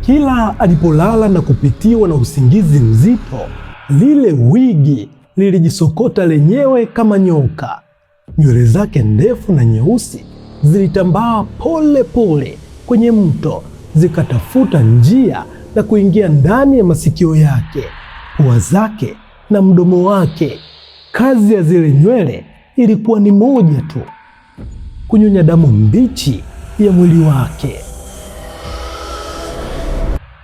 Kila alipolala na kupitiwa na usingizi mzito, lile wigi lilijisokota lenyewe kama nyoka. Nywele zake ndefu na nyeusi zilitambaa pole pole kwenye mto, zikatafuta njia na kuingia ndani ya masikio yake, pua zake na mdomo wake. Kazi ya zile nywele ilikuwa ni moja tu: kunyonya damu mbichi ya mwili wake.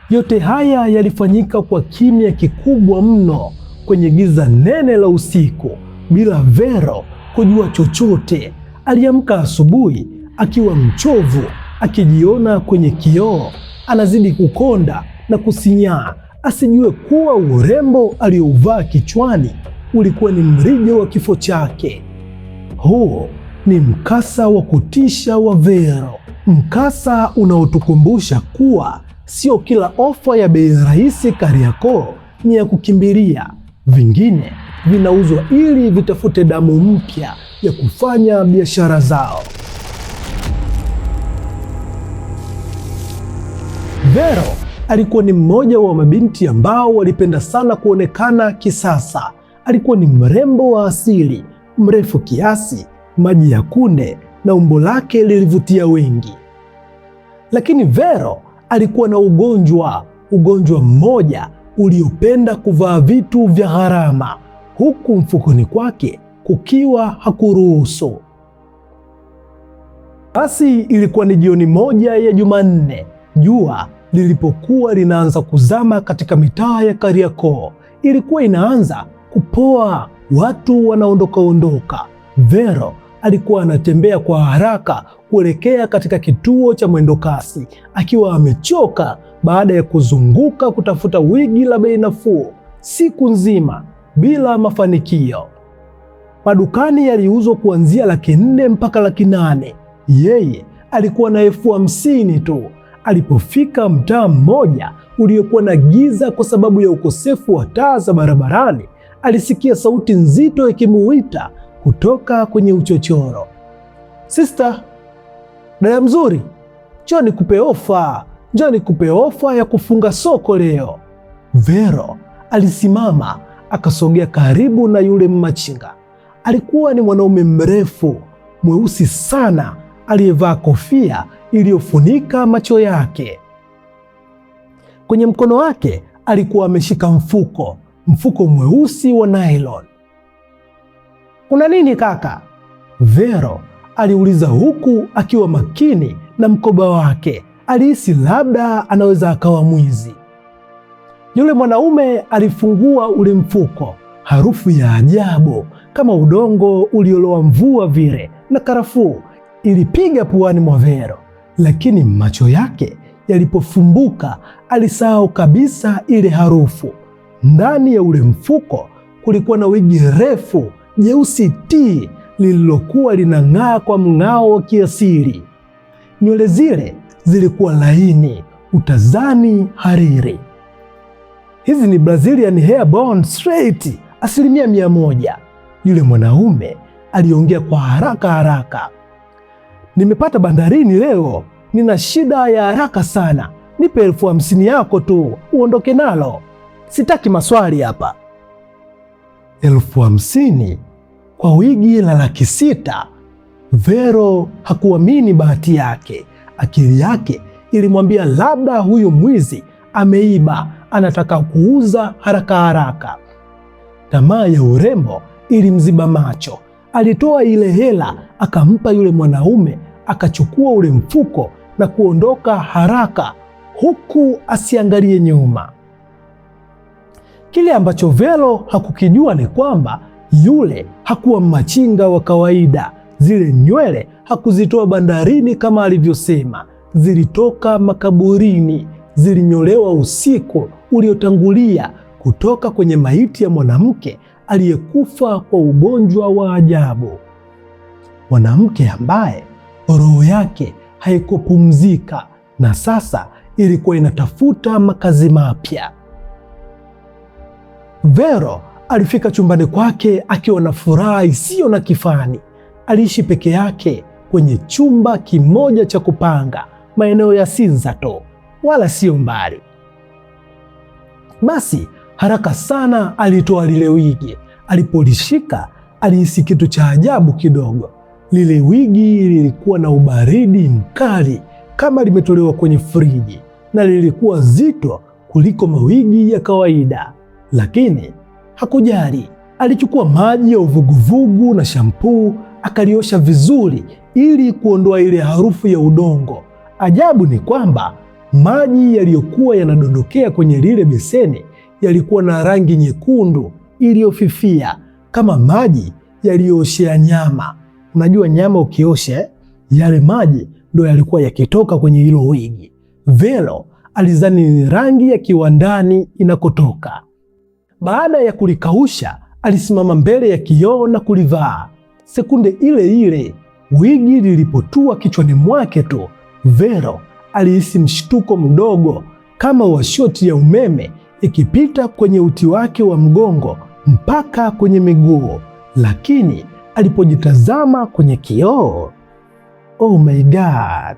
Yote haya yalifanyika kwa kimya kikubwa mno, kwenye giza nene la usiku, bila Vero kujua chochote. Aliamka asubuhi akiwa mchovu, akijiona kwenye kioo, anazidi kukonda na kusinyaa, asijue kuwa urembo aliouvaa kichwani ulikuwa ni mrija wa kifo chake. Huo ni mkasa wa kutisha wa Vero, mkasa unaotukumbusha kuwa sio kila ofa ya bei rahisi Kariakoo ni ya kukimbilia. Vingine vinauzwa ili vitafute damu mpya ya kufanya biashara zao. Vero alikuwa ni mmoja wa mabinti ambao walipenda sana kuonekana kisasa. Alikuwa ni mrembo wa asili, mrefu kiasi, maji ya kunde, na umbo lake lilivutia wengi. Lakini Vero alikuwa na ugonjwa mmoja uliopenda kuvaa vitu vya gharama, huku mfukoni kwake kukiwa hakuruhusu. Basi ilikuwa ni jioni moja ya Jumanne, jua lilipokuwa linaanza kuzama katika mitaa ya Kariakoo. Ilikuwa inaanza kupoa, watu wanaondoka. Vero alikuwa anatembea kwa haraka kuelekea katika kituo cha mwendokasi, akiwa amechoka baada ya kuzunguka kutafuta wigi la bei nafuu siku nzima bila mafanikio. Madukani yaliuzwa kuanzia 400,000 mpaka 800,000. Yeye alikuwa na 50,000 tu. Alipofika mtaa mmoja uliokuwa na giza kwa sababu ya ukosefu wa taa za barabarani, alisikia sauti nzito ikimuita kutoka kwenye uchochoro. "Sister, dada mzuri, njoo nikupe ofa ya kufunga soko leo." Vero alisimama akasogea karibu na yule mmachinga. Alikuwa ni mwanaume mrefu, mweusi sana, aliyevaa kofia iliyofunika macho yake. Kwenye mkono wake alikuwa ameshika mfuko mweusi wa nylon. "Kuna nini kaka?" Vero aliuliza huku akiwa makini na mkoba wake. Alihisi labda anaweza akawa mwizi. Yule mwanaume alifungua ule mfuko. Harufu ya ajabu kama udongo ulioloa mvua vile na karafuu ilipiga puani mwa Vero, lakini macho yake yalipofumbuka alisahau kabisa ile harufu. Ndani ya ule mfuko kulikuwa na wigi refu jeusi tii lililokuwa linang'aa kwa mng'ao wa kiasili. Nywele zile zilikuwa laini, utazani hariri. "Hizi ni Brazilian hair bond straight, 100%." Yule mwanaume aliongea kwa haraka. "Nimepata bandarini leo, nina shida ya haraka sana. Nipe 50,000 yako tu uondoke nalo, sitaki maswali hapa." 50,000 kwa wigi la 600,000. Vero hakuamini bahati yake. Akili yake ilimwambia labda huyu mwizi ameiba, anataka kuuza haraka. Tamaa ya urembo ilimziba macho. Alitoa ile hela akampa yule mwanaume, akachukua ule mfuko na kuondoka haraka huku asiangalie nyuma. Kile ambacho Vero hakukijua ni kwamba yule hakuwa machinga wa kawaida. Zile nywele hakuzitoa bandarini kama alivyosema, zilitoka makaburini, zilinyolewa usiku uliotangulia kutoka kwenye maiti ya mwanamke aliyekufa kwa ugonjwa wa ajabu. Mwanamke ambaye roho yake haikupumzika na sasa ilikuwa inatafuta makazi mapya. Vero alifika chumbani kwake akiwa na furaha isiyo na kifani. Aliishi peke yake kwenye chumba kimoja cha kupanga maeneo ya Sinza tu. wala sio mbali. Basi haraka sana alitoa lile wigi. Alipolishika alihisi kitu cha ajabu kidogo. Lile wigi lilikuwa na ubaridi mkali kama limetolewa kwenye friji, na lilikuwa zito kuliko mawigi ya kawaida. Lakini hakujali. Alichukua maji ya uvuguvugu na shampuu akaliosha vizuri ili kuondoa ile harufu ya udongo. Ajabu ni kwamba maji yaliyokuwa yanadondokea kwenye lile beseni yalikuwa na rangi nyekundu iliyofifia kama maji yaliyooshea nyama. Unajua nyama ukiosha, yale maji ndio yalikuwa yakitoka kwenye hilo wigi. Vero alizani ni rangi ya kiwandani inakotoka. Baada ya kulikausha, alisimama mbele ya kioo na kulivaa. Sekunde ile ile wigi lilipotua kichwani mwake tu, Vero alihisi mshtuko mdogo kama wa shoti ya umeme ikipita kwenye uti wake wa mgongo mpaka kwenye miguu. Lakini alipojitazama kwenye kioo, oh my God,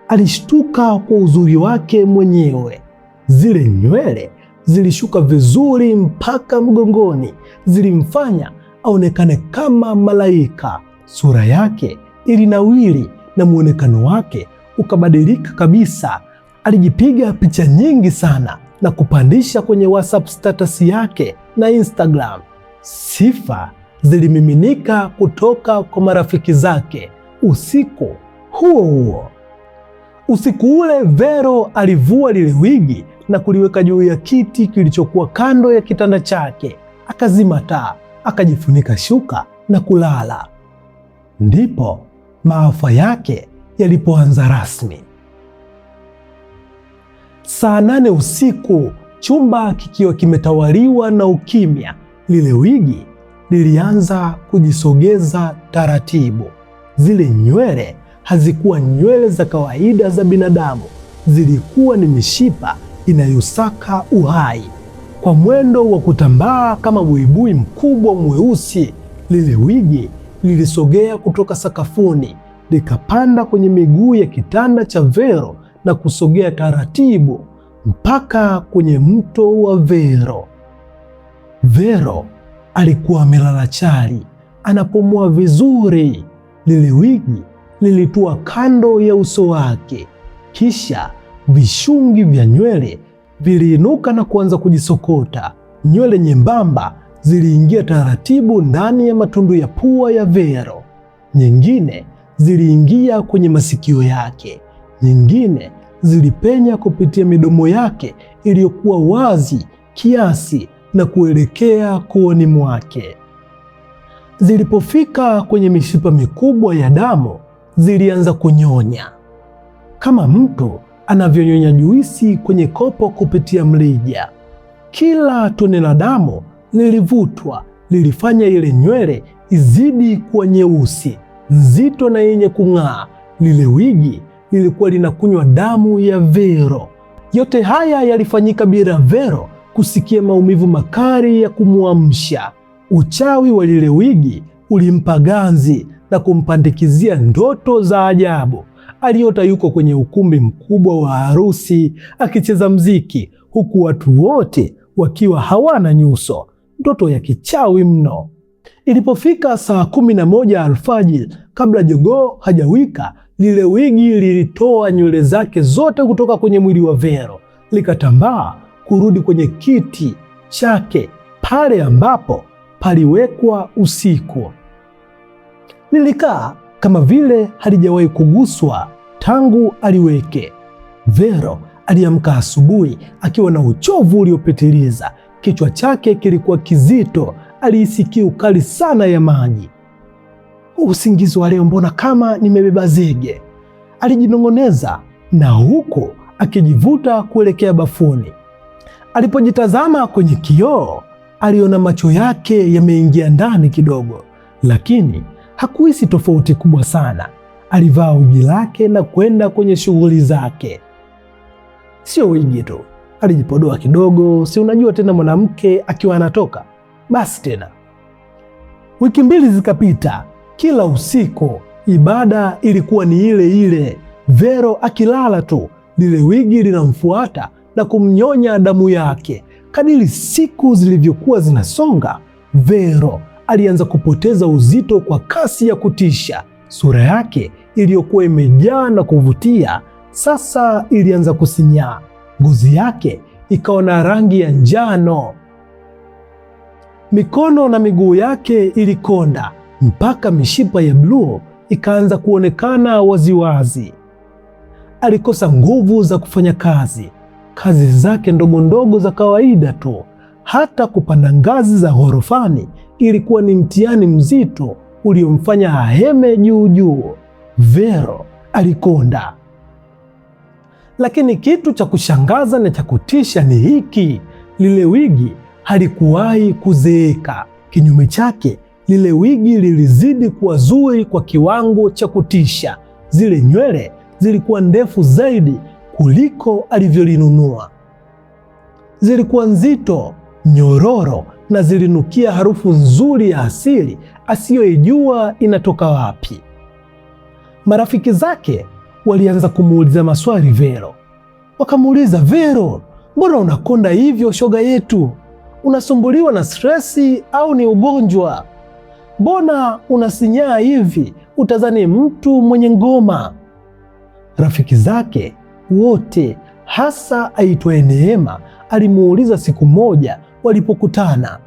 alishtuka kwa uzuri wake mwenyewe. Zile nywele zilishuka vizuri mpaka mgongoni, zilimfanya aonekane kama malaika. Sura yake ilinawiri na muonekano wake ukabadilika kabisa. Alijipiga picha nyingi sana na kupandisha kwenye WhatsApp status yake na Instagram. Sifa zilimiminika kutoka kwa marafiki zake usiku huo huo. Usiku ule Vero alivua lile wigi na kuliweka juu ya kiti kilichokuwa kando ya kitanda chake. Akazima taa, akajifunika shuka na kulala. Ndipo maafa yake yalipoanza rasmi. Saa 8 usiku, chumba kikiwa kimetawaliwa na ukimya, lile wigi lilianza kujisogeza taratibu. Zile nywele hazikuwa nywele za kawaida za binadamu, zilikuwa ni mishipa inayosaka uhai. Kwa mwendo wa kutambaa kama buibui mkubwa mweusi, lile wigi lilisogea kutoka sakafuni, likapanda kwenye miguu ya kitanda cha Vero na kusogea taratibu mpaka kwenye mto wa Vero. Vero alikuwa amelala chali, anapumua vizuri. Lile wigi lilitua kando ya uso wake, kisha vishungi vya nywele viliinuka na kuanza kujisokota. Nywele nyembamba ziliingia taratibu ndani ya matundu ya pua ya Vero. Nyingine ziliingia kwenye masikio yake, nyingine zilipenya kupitia midomo yake iliyokuwa wazi kiasi na kuelekea kooni mwake. Zilipofika kwenye mishipa mikubwa ya damu, zilianza kunyonya kama mtu anavyonyonya juisi kwenye kopo kupitia mrija. Kila tone la damu lilivutwa lilifanya ile nywele izidi kuwa nyeusi, nzito na yenye kung'aa. Lile wigi lilikuwa linakunywa damu ya Vero. Yote haya yalifanyika bila Vero kusikia maumivu makali ya kumwamsha. Uchawi wa lile wigi ulimpa ganzi na kumpandikizia ndoto za ajabu. Aliota yuko kwenye ukumbi mkubwa wa harusi akicheza mziki, huku watu wote wakiwa hawana nyuso. Ndoto ya kichawi mno. Ilipofika saa 11 alfajiri, kabla jogoo hajawika, lile wigi lilitoa nywele zake zote kutoka kwenye mwili wa Vero, likatambaa kurudi kwenye kiti chake pale ambapo paliwekwa usiku. Lilikaa kama vile halijawahi kuguswa tangu aliweke. Vero aliamka asubuhi akiwa na uchovu uliopitiliza. Kichwa chake kilikuwa kizito, alihisi kiu kali sana ya maji. Usingizi wa leo mbona kama nimebeba zege, alijinong'oneza, na huku akijivuta kuelekea bafuni. Alipojitazama kwenye kioo, aliona macho yake yameingia ndani kidogo, lakini hakuhisi tofauti kubwa sana. Alivaa wigi lake na kwenda kwenye shughuli zake. Sio wigi tu, alijipodoa kidogo, si unajua tena mwanamke akiwa anatoka. Basi tena wiki 2 zikapita. Kila usiku ibada ilikuwa ni ile ile, Vero akilala tu lile wigi linamfuata na kumnyonya damu yake. Kadiri siku zilivyokuwa zinasonga, Vero alianza kupoteza uzito kwa kasi ya kutisha. Sura yake iliyokuwa imejaa na kuvutia sasa ilianza kusinyaa. Ngozi yake ikawa na rangi ya njano. Mikono na miguu yake ilikonda mpaka mishipa ya bluu ikaanza kuonekana waziwazi. Alikosa nguvu za kufanya kazi zake ndogo ndogo za kawaida tu. Hata kupanda ngazi za ghorofani ilikuwa ni mtihani mzito uliomfanya aheme juu juu. Vero alikonda. Lakini kitu cha kushangaza na cha kutisha ni hiki: lile wigi halikuwahi kuzeeka. Kinyume chake, lile wigi lilizidi kuwa zuri kwa kiwango cha kutisha. Zile nywele zilikuwa ndefu zaidi kuliko alivyolinunua. Zilikuwa nzito, nyororo na zilinukia harufu nzuri ya asili asiyoijua inatoka wapi. Marafiki zake walianza kumuuliza maswali Vero. Wakamuuliza, Vero, mbona unakonda hivyo shoga yetu? Unasumbuliwa na stresi au ni ugonjwa? Mbona unasinyaa hivi, utazani mtu mwenye ngoma? Rafiki zake wote, hasa aitwaye Neema, alimuuliza siku moja walipokutana.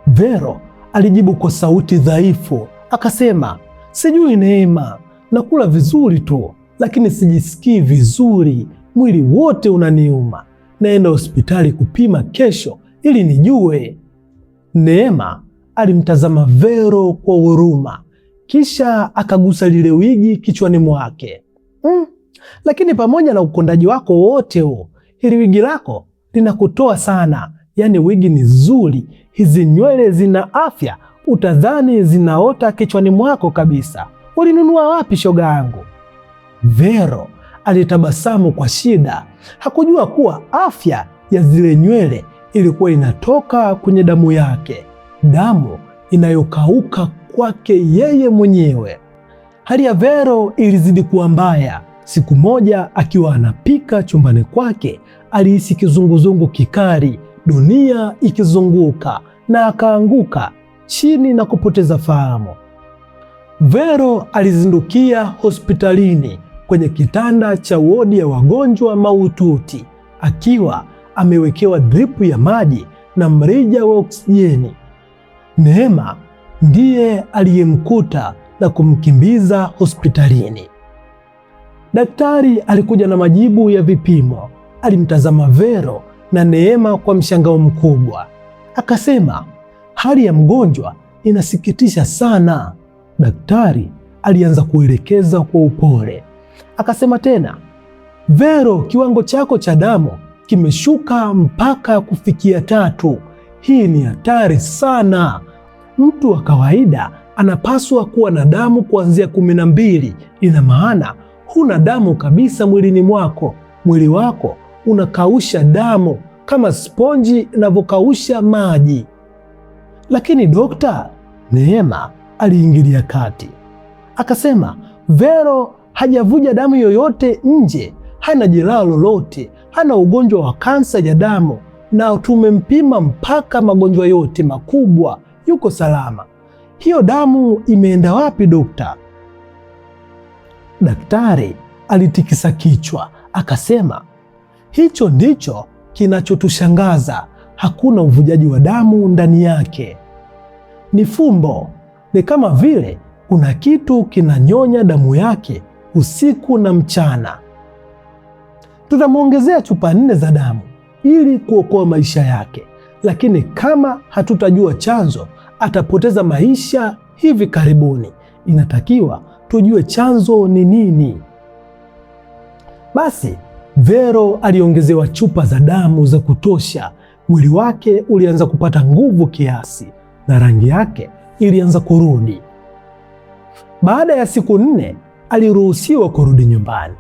Vero alijibu kwa sauti dhaifu, akasema, sijui Neema, nakula vizuri tu, lakini sijisikii vizuri, mwili wote unaniuma. Naenda hospitali kupima kesho ili nijue. Neema alimtazama Vero kwa huruma, kisha akagusa lile wigi kichwani mwake. Lakini pamoja na ukondaji wako wote huo, hili wigi lako linakutoa sana. Yaani wigi ni zuri, hizi nywele zina afya, utadhani zinaota kichwani mwako kabisa. Ulinunua wapi shoga yangu? Vero alitabasamu kwa shida. Hakujua kuwa afya ya zile nywele ilikuwa inatoka kwenye damu yake, damu inayokauka kwake yeye mwenyewe. Hali ya Vero ilizidi kuwa mbaya. Siku moja akiwa anapika chumbani kwake, alihisi kizunguzungu kikali, dunia ikizunguka, na akaanguka chini na kupoteza fahamu. Vero alizindukia hospitalini kwenye kitanda cha wodi ya wagonjwa mahututi, akiwa amewekewa dripu ya maji na mrija wa oksijeni. Neema ndiye aliyemkuta na kumkimbiza hospitalini. Daktari alikuja na majibu ya vipimo. Alimtazama Vero na Neema kwa mshangao mkubwa. Akasema, hali ya mgonjwa inasikitisha sana. Daktari alianza kuelekeza kwa upole. Akasema tena, Vero, kiwango chako cha damu kimeshuka mpaka kufikia 3. Hii ni hatari sana. Mtu wa kawaida anapaswa kuwa na damu kuanzia 12. Ina maana huna damu kabisa mwilini mwako. Mwili wako unakausha damu kama sponji inavyokausha maji. Lakini dokta, Neema aliingilia kati. Akasema, Vero hajavuja damu yoyote nje, hana jeraha lolote, hana ugonjwa wa kansa ya damu, na tumempima mpaka magonjwa yote makubwa, yuko salama. Hiyo damu imeenda wapi dokta? Daktari alitikisa kichwa akasema, hicho ndicho kinachotushangaza. Hakuna uvujaji wa damu ndani yake. Ni fumbo. Ni kama vile kuna kitu kinanyonya damu yake usiku na mchana. Tutamwongezea chupa 4 za damu ili kuokoa maisha yake, lakini kama hatutajua chanzo, atapoteza maisha hivi karibuni. Inatakiwa tujue chanzo ni nini. Basi Vero aliongezewa chupa za damu za kutosha. Mwili wake ulianza kupata nguvu kiasi na rangi yake ilianza kurudi. Baada ya siku 4 aliruhusiwa kurudi nyumbani,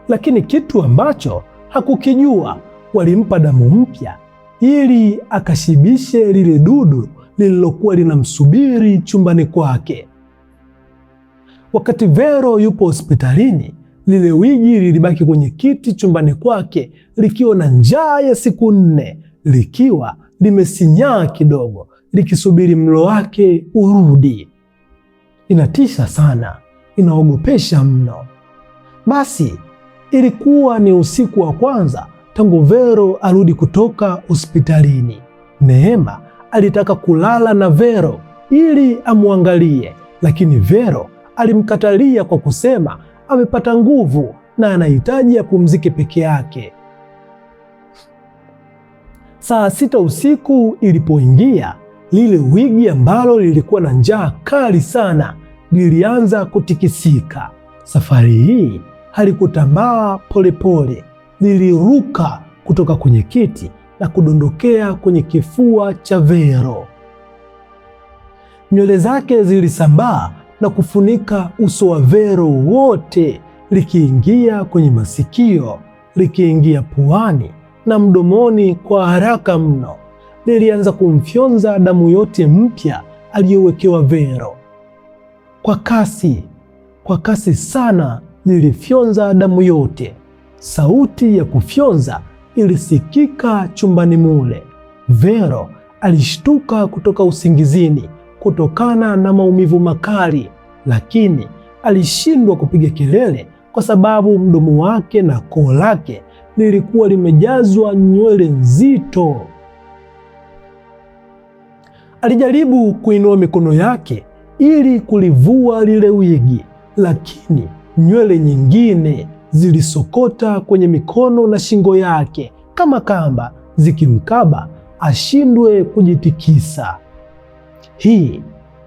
lakini kitu ambacho hakukijua, walimpa damu mpya ili akashibishe lile dudu lililokuwa linamsubiri chumbani kwake. Wakati Vero yupo hospitalini, lile wigi lilibaki kwenye kiti chumbani kwake likiwa na njaa ya siku 4, likiwa limesinyaa kidogo, likisubiri mlo wake urudi. Inatisha sana, inaogopesha mno. Basi ilikuwa ni usiku wa kwanza tangu Vero arudi kutoka hospitalini. Neema alitaka kulala na Vero ili amwangalie, lakini Vero alimkatalia kwa kusema amepata nguvu na anahitaji apumzike peke yake. Saa 6 usiku ilipoingia, lile wigi ambalo lilikuwa na njaa kali sana lilianza kutikisika. Safari hii halikutambaa polepole, liliruka kutoka kwenye kiti na kudondokea kwenye kifua cha Vero. Nywele zake zilisambaa na kufunika uso wa Vero wote, likiingia kwenye masikio, likiingia puani na mdomoni kwa haraka mno. Lilianza kumfyonza damu yote mpya aliyowekewa Vero. Kwa kasi sana lilifyonza damu yote. Sauti ya kufyonza ilisikika chumbani mule. Vero alishtuka kutoka usingizini kutokana na maumivu makali, lakini alishindwa kupiga kelele kwa sababu mdomo wake na koo lake lilikuwa limejazwa nywele nzito. Alijaribu kuinua mikono yake ili kulivua lile wigi, lakini nywele nyingine zilisokota kwenye mikono na shingo yake kama kamba, zikimkaba ashindwe kujitikisa. Hii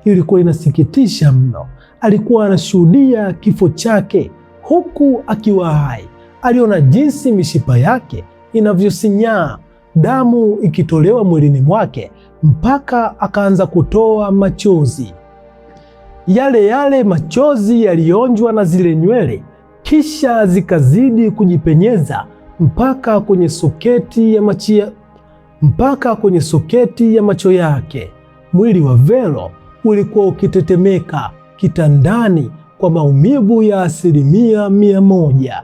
ilikuwa inasikitisha mno. Alikuwa anashuhudia kifo chake huku akiwa hai. Aliona jinsi mishipa yake inavyosinyaa, damu ikitolewa mwilini mwake, mpaka akaanza kutoa machozi. Yale machozi yalionjwa na zile nywele, kisha zikazidi kujipenyeza mpaka kwenye soketi ya macho yake. Mwili wa Vero ulikuwa ukitetemeka kitandani kwa maumivu ya 100%.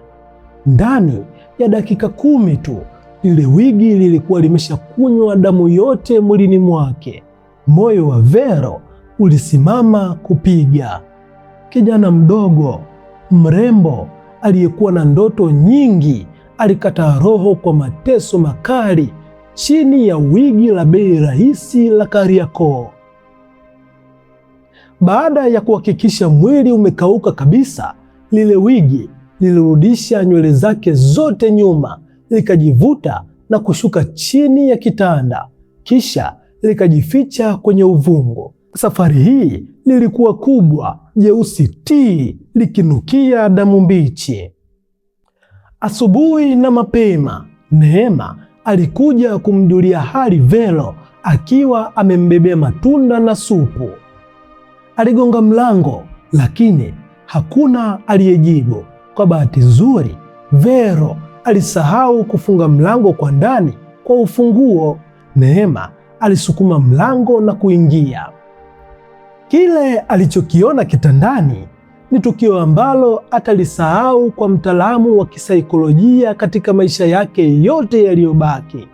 Ndani ya dakika 10 tu, lile wigi lilikuwa limeshakunywa damu yote mwilini mwake. Moyo wa Vero ulisimama kupiga. Kijana mdogo mrembo aliyekuwa na ndoto nyingi alikata roho kwa mateso makali chini ya wigi la bei rahisi la Kariakoo. Baada ya kuhakikisha mwili umekauka kabisa, lile wigi lilirudisha nywele zake zote nyuma, likajivuta na kushuka chini ya kitanda, kisha likajificha kwenye uvungu. Safari hii lilikuwa kubwa, jeusi tii, likinukia damu mbichi. Asubuhi na mapema, Neema alikuja kumjulia hali Vero akiwa amembebea matunda na supu. Aligonga mlango, lakini hakuna aliyejibu. Kwa bahati nzuri, Vero alisahau kufunga mlango kwa ndani kwa ufunguo. Neema alisukuma mlango na kuingia. Kile alichokiona kitandani ni tukio ambalo atalisahau kwa mtaalamu wa kisaikolojia katika maisha yake yote yaliyobaki.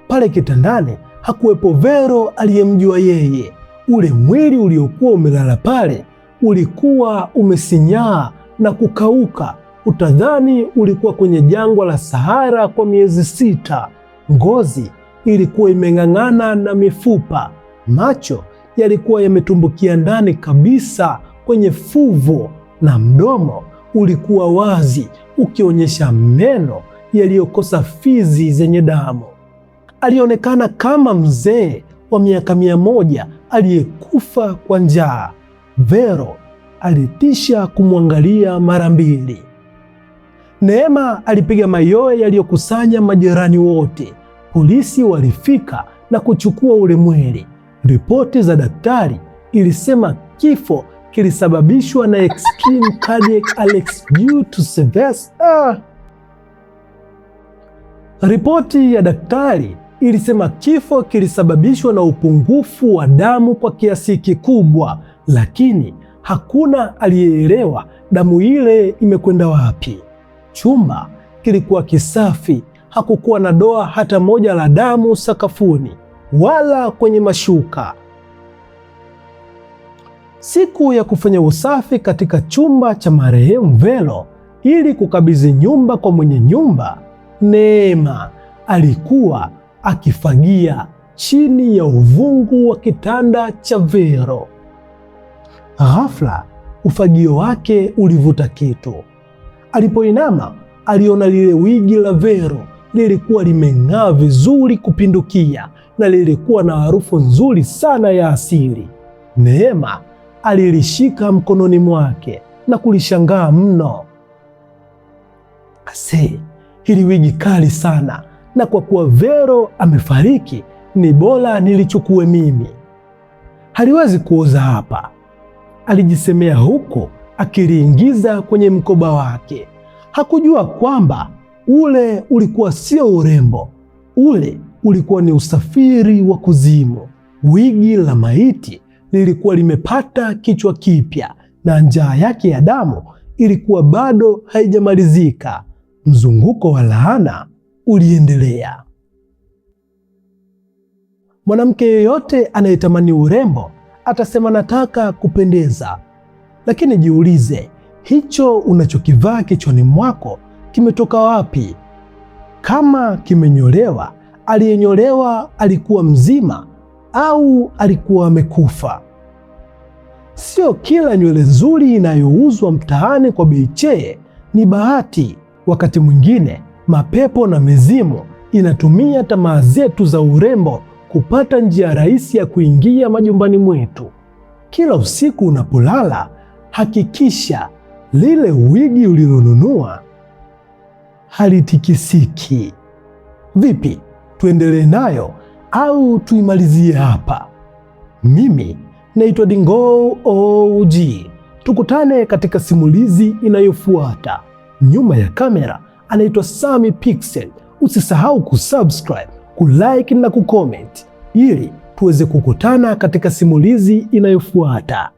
Pale kitandani hakuwepo Vero aliyemjua yeye. Ule mwili uliokuwa umelala pale ulikuwa umesinyaa na kukauka. Utadhani ulikuwa kwenye jangwa la Sahara kwa miezi 6. Ngozi ilikuwa imeng'ang'ana na mifupa. Macho yalikuwa yametumbukia ndani kabisa kwenye fuvu, na mdomo ulikuwa wazi ukionyesha meno yaliyokosa fizi zenye damu. Alionekana kama mzee wa miaka 100 aliyekufa kwa njaa. Vero alitisha kumwangalia mara 2. Neema alipiga mayowe yaliyokusanya majirani wote. Polisi walifika na kuchukua ule mwili. Ripoti za daktari ilisema kifo kilisababishwa na extreme cardiac arrest due to severe. Ripoti ya daktari ilisema kifo kilisababishwa na upungufu wa damu kwa kiasi kikubwa, lakini hakuna aliyeelewa damu ile imekwenda wapi. Chumba kilikuwa kisafi, hakukuwa na doa hata moja la damu sakafuni wala kwenye mashuka. Siku ya kufanya usafi katika chumba cha marehemu Vero ili kukabidhi nyumba kwa mwenye nyumba, Neema alikuwa akifagia chini ya uvungu wa kitanda cha Vero. Ghafla ufagio wake ulivuta kitu. Alipoinama aliona lile wigi la Vero lilikuwa limeng'aa vizuri kupindukia na lilikuwa na harufu nzuri sana ya asili. Neema alilishika mkononi mwake na kulishangaa mno. Ase, hili wigi kali sana, na kwa kuwa Vero amefariki ni bora nilichukue mimi. Haliwezi kuoza hapa, alijisemea huko akiliingiza kwenye mkoba wake. Hakujua kwamba ule ulikuwa sio urembo, ule ulikuwa ni usafiri wa kuzimu. Wigi la maiti lilikuwa limepata kichwa kipya na njaa yake ya damu ilikuwa bado haijamalizika. Mzunguko wa laana uliendelea. Mwanamke yeyote anayetamani urembo atasema nataka kupendeza, lakini jiulize, hicho unachokivaa kichwani mwako kimetoka wapi? Kama kimenyolewa, aliyenyolewa alikuwa mzima au alikuwa amekufa? Sio kila nywele nzuri inayouzwa mtaani kwa bei chee ni bahati. Wakati mwingine mapepo na mizimu inatumia tamaa zetu za urembo kupata njia rahisi ya kuingia majumbani mwetu. Kila usiku unapolala, hakikisha lile wigi ulilonunua halitikisiki. Vipi, tuendelee nayo au tuimalizie hapa? Mimi naitwa Dingo OG. Tukutane katika simulizi inayofuata. Nyuma ya kamera anaitwa Sammy Pixel. Usisahau kusubscribe, kulike na kucomment ili tuweze kukutana katika simulizi inayofuata.